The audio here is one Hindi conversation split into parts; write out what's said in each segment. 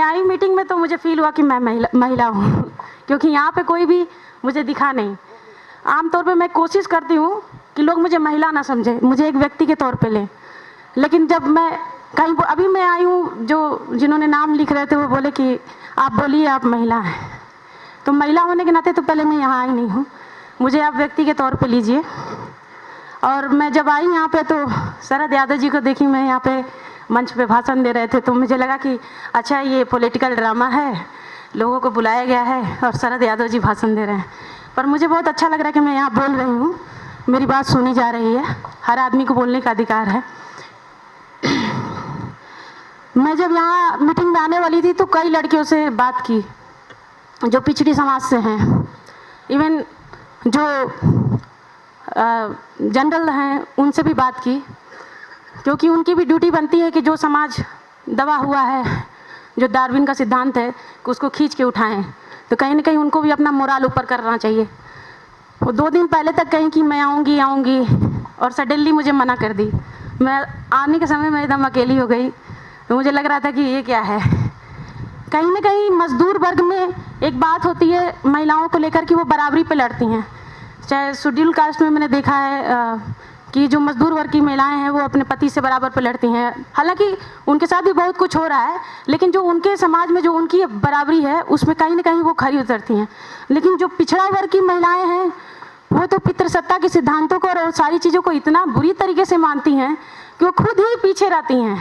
आई मीटिंग में तो मुझे फील हुआ कि मैं महिला हूँ क्योंकि यहाँ पे कोई भी मुझे दिखा नहीं। आमतौर पे मैं कोशिश करती हूँ कि लोग मुझे महिला ना समझे, मुझे एक व्यक्ति के तौर पे लें। लेकिन जब मैं कहीं अभी मैं आई हूँ, जो जिन्होंने नाम लिख रहे थे वो बोले कि आप बोलिए आप महिला हैं, तो महिला होने के नाते तो पहले मैं यहाँ आई नहीं हूँ, मुझे आप व्यक्ति के तौर पे लीजिए। और मैं जब आई यहाँ पे तो शरद यादव जी को देखी, मैं यहाँ पे मंच पे भाषण दे रहे थे, तो मुझे लगा कि अच्छा ये पॉलिटिकल ड्रामा है, लोगों को बुलाया गया है और शरद यादव जी भाषण दे रहे हैं। पर मुझे बहुत अच्छा लग रहा है कि मैं यहाँ बोल रही हूँ, मेरी बात सुनी जा रही है, हर आदमी को बोलने का अधिकार है। मैं जब यहाँ मीटिंग में आने वाली थी तो कई लड़कियों से बात की जो पिछड़ी समाज से हैं, इवन जो जनरल हैं उनसे भी बात की, क्योंकि उनकी भी ड्यूटी बनती है कि जो समाज दबा हुआ है, जो डार्विन का सिद्धांत है कि उसको खींच के उठाएं, तो कहीं ना कहीं उनको भी अपना मोराल ऊपर करना चाहिए। वो 2 दिन पहले तक कहीं कि मैं आऊँगी और सडनली मुझे मना कर दी। मैं आने के समय मैं एकदम अकेली हो गई, तो मुझे लग रहा था कि ये क्या है। कहीं ना कहीं मजदूर वर्ग में एक बात होती है महिलाओं को लेकर कि वो बराबरी पे लड़ती हैं। चाहे शेड्यूल कास्ट में मैंने देखा है कि जो मजदूर वर्ग की महिलाएं हैं वो अपने पति से बराबर पे लड़ती हैं। हालांकि उनके साथ भी बहुत कुछ हो रहा है, लेकिन जो उनके समाज में जो उनकी बराबरी है उसमें कहीं ना कहीं वो खरी उतरती हैं। लेकिन जो पिछड़ा वर्ग की महिलाएं हैं वो तो पितृसत्ता के सिद्धांतों को और सारी चीज़ों को इतना बुरी तरीके से मानती हैं कि वो खुद ही पीछे रहती हैं,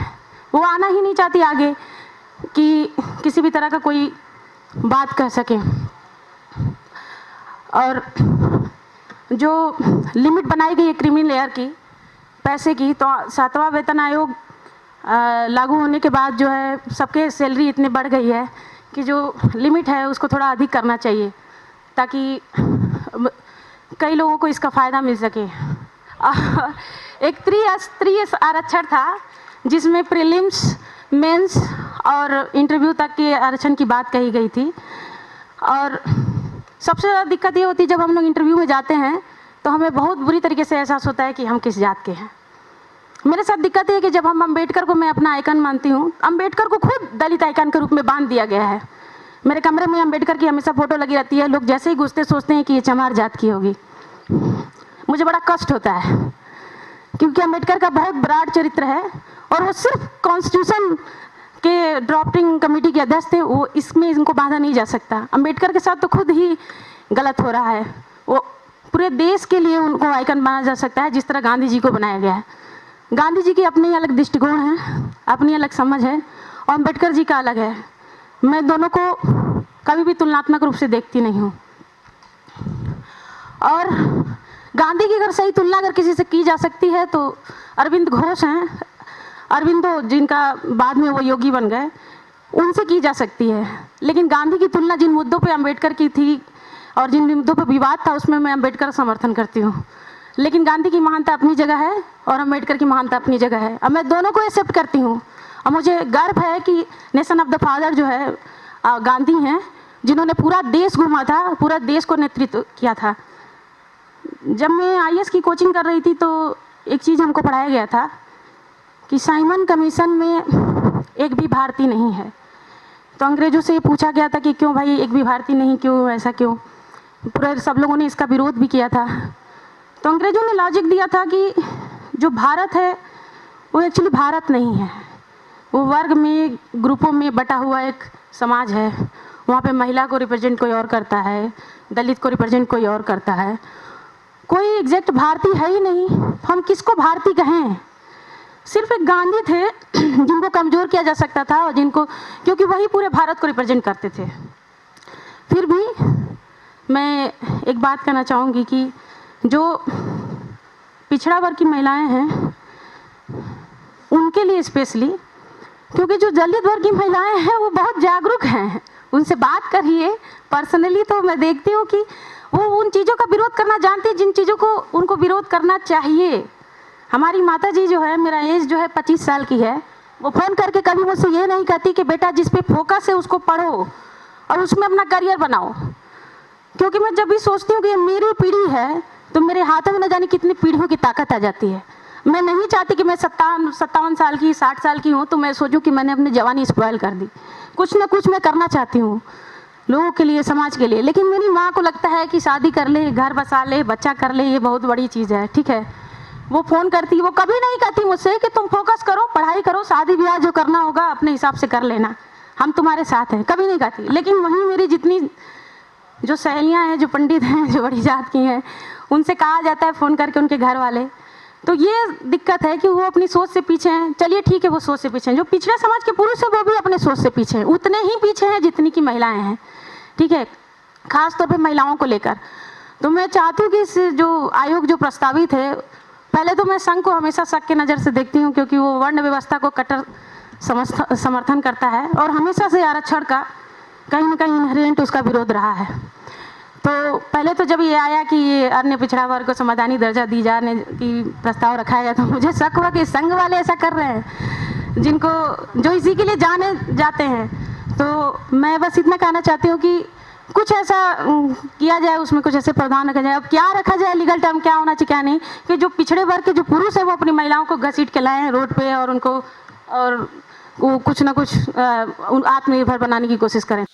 वो आना ही नहीं चाहती आगे कि किसी भी तरह का कोई बात कह सके। और जो लिमिट बनाई गई है क्रीमी लेयर की पैसे की, तो 7वां वेतन आयोग लागू होने के बाद जो है सबके सैलरी इतनी बढ़ गई है कि जो लिमिट है उसको थोड़ा अधिक करना चाहिए ताकि कई लोगों को इसका फ़ायदा मिल सके। एक त्रिस्तरीय आरक्षण था जिसमें प्रीलिम्स, मेंस और इंटरव्यू तक के आरक्षण की बात कही गई थी। और सबसे ज़्यादा दिक्कत ये होती है जब हम लोग इंटरव्यू में जाते हैं तो हमें बहुत बुरी तरीके से एहसास होता है कि हम किस जात के हैं। मेरे साथ दिक्कत है कि जब हम अम्बेडकर को मैं अपना आइकन मानती हूँ, अम्बेडकर को खुद दलित आइकन के रूप में बांध दिया गया है। मेरे कमरे में अम्बेडकर की हमेशा फ़ोटो लगी रहती है, लोग जैसे ही घुसते सोचते हैं कि ये चमार जात की होगी। मुझे बड़ा कष्ट होता है क्योंकि अम्बेडकर का बहुत ब्रॉड चरित्र है और वो सिर्फ कॉन्स्टिट्यूशन के ड्राफ्टिंग कमेटी के अध्यक्ष थे, वो इसमें इनको बांधा नहीं जा सकता। अम्बेडकर के साथ तो खुद ही गलत हो रहा है। वो पूरे देश के लिए उनको आइकन माना जा सकता है जिस तरह गांधी जी को बनाया गया है। गांधी जी की अपनी अलग दृष्टिकोण है, अपनी अलग समझ है और अम्बेडकर जी का अलग है। मैं दोनों को कभी भी तुलनात्मक रूप से देखती नहीं हूँ। और गांधी की अगर सही तुलना अगर किसी से की जा सकती है तो अरविंद घोष हैं, अरविंदो जिनका बाद में वो योगी बन गए, उनसे की जा सकती है। लेकिन गांधी की तुलना जिन मुद्दों पे अम्बेडकर की थी और जिन मुद्दों पे विवाद था उसमें मैं अम्बेडकर समर्थन करती हूँ। लेकिन गांधी की महानता अपनी जगह है और अम्बेडकर की महानता अपनी जगह है। अब मैं दोनों को एक्सेप्ट करती हूँ और मुझे गर्व है कि नेशन ऑफ द फादर जो है गांधी हैं, जिन्होंने पूरा देश घूमा था, पूरा देश को नेतृत्व किया था। जब मैं IAS की कोचिंग कर रही थी तो एक चीज़ हमको पढ़ाया गया था कि साइमन कमीशन में एक भी भारतीय नहीं है। तो अंग्रेज़ों से ये पूछा गया था कि क्यों भाई एक भी भारतीय नहीं, क्यों ऐसा क्यों? पूरे सब लोगों ने इसका विरोध भी किया था। तो अंग्रेज़ों ने लॉजिक दिया था कि जो भारत है वो एक्चुअली भारत नहीं है, वो वर्ग में ग्रुपों में बटा हुआ एक समाज है। वहाँ पे महिला को रिप्रेजेंट कोई और करता है, दलित को रिप्रेजेंट कोई और करता है, कोई एग्जैक्ट भारतीय है ही नहीं। हम किसको भारतीय कहें? सिर्फ एक गांधी थे जिनको कमज़ोर किया जा सकता था और जिनको, क्योंकि वही पूरे भारत को रिप्रेजेंट करते थे। फिर भी मैं एक बात कहना चाहूँगी कि जो पिछड़ा वर्ग की महिलाएं हैं उनके लिए स्पेशली, क्योंकि जो दलित वर्ग की महिलाएं हैं वो बहुत जागरूक हैं, उनसे बात करिए। पर्सनली तो मैं देखती हूँ कि वो उन चीज़ों का विरोध करना जानती है जिन चीज़ों को उनको विरोध करना चाहिए। हमारी माता जी जो है, मेरा एज जो है 25 साल की है, वो फ़ोन करके कभी मुझसे ये नहीं कहती कि बेटा जिस पे फोकस है उसको पढ़ो और उसमें अपना करियर बनाओ। क्योंकि मैं जब भी सोचती हूँ कि ये मेरी पीढ़ी है तो मेरे हाथों में न जाने कितनी पीढ़ियों की ताकत आ जाती है। मैं नहीं चाहती कि मैं 57 साल की 60 साल की हूँ तो मैं सोचूं कि मैंने अपनी जवानी स्पॉइल कर दी। कुछ ना कुछ मैं करना चाहती हूँ लोगों के लिए, समाज के लिए। लेकिन मेरी माँ को लगता है कि शादी कर ले, घर बसा ले, बच्चा कर ले, ये बहुत बड़ी चीज़ है। ठीक है, वो फ़ोन करती, वो कभी नहीं कहती मुझसे कि तुम फोकस करो, पढ़ाई करो, शादी ब्याह जो करना होगा अपने हिसाब से कर लेना, हम तुम्हारे साथ हैं, कभी नहीं कहती। लेकिन वहीं मेरी जितनी जो सहेलियाँ हैं, जो पंडित हैं, जो बड़ी जात की हैं, उनसे कहा जाता है फ़ोन करके, उनके घर वाले, तो ये दिक्कत है कि वो अपनी सोच से पीछे हैं। चलिए ठीक है, वो सोच से पीछे हैं। जो पिछड़े समाज के पुरुष है वो भी अपने सोच से पीछे हैं, उतने ही पीछे हैं जितनी की महिलाएं हैं। ठीक है, खास तौर पे महिलाओं को लेकर। तो मैं चाहती हूँ कि इस जो आयोग जो प्रस्तावित है, पहले तो मैं संघ को हमेशा शक की नज़र से देखती हूँ, क्योंकि वो वर्ण व्यवस्था को कट्टर समर्थन करता है और हमेशा से आरक्षण का कहीं ना कहीं इनहेरेंट उसका विरोध रहा है। तो पहले तो जब ये आया कि ये अन्य पिछड़ा वर्ग को संवैधानिक दर्जा दी जाने की प्रस्ताव रखा गया, तो मुझे शक हुआ कि संघ वाले ऐसा कर रहे हैं जिनको, जो इसी के लिए जाने जाते हैं। तो मैं बस इतना कहना चाहती हूँ कि कुछ ऐसा किया जाए, उसमें कुछ ऐसे प्रावधान रखा जाए। अब क्या रखा जाए, लीगल टर्म क्या होना चाहिए क्या नहीं, कि जो पिछड़े वर्ग के जो पुरुष है वो अपनी महिलाओं को घसीट के लाएं रोड पे और उनको और वो कुछ ना कुछ आत्मनिर्भर बनाने की कोशिश करें।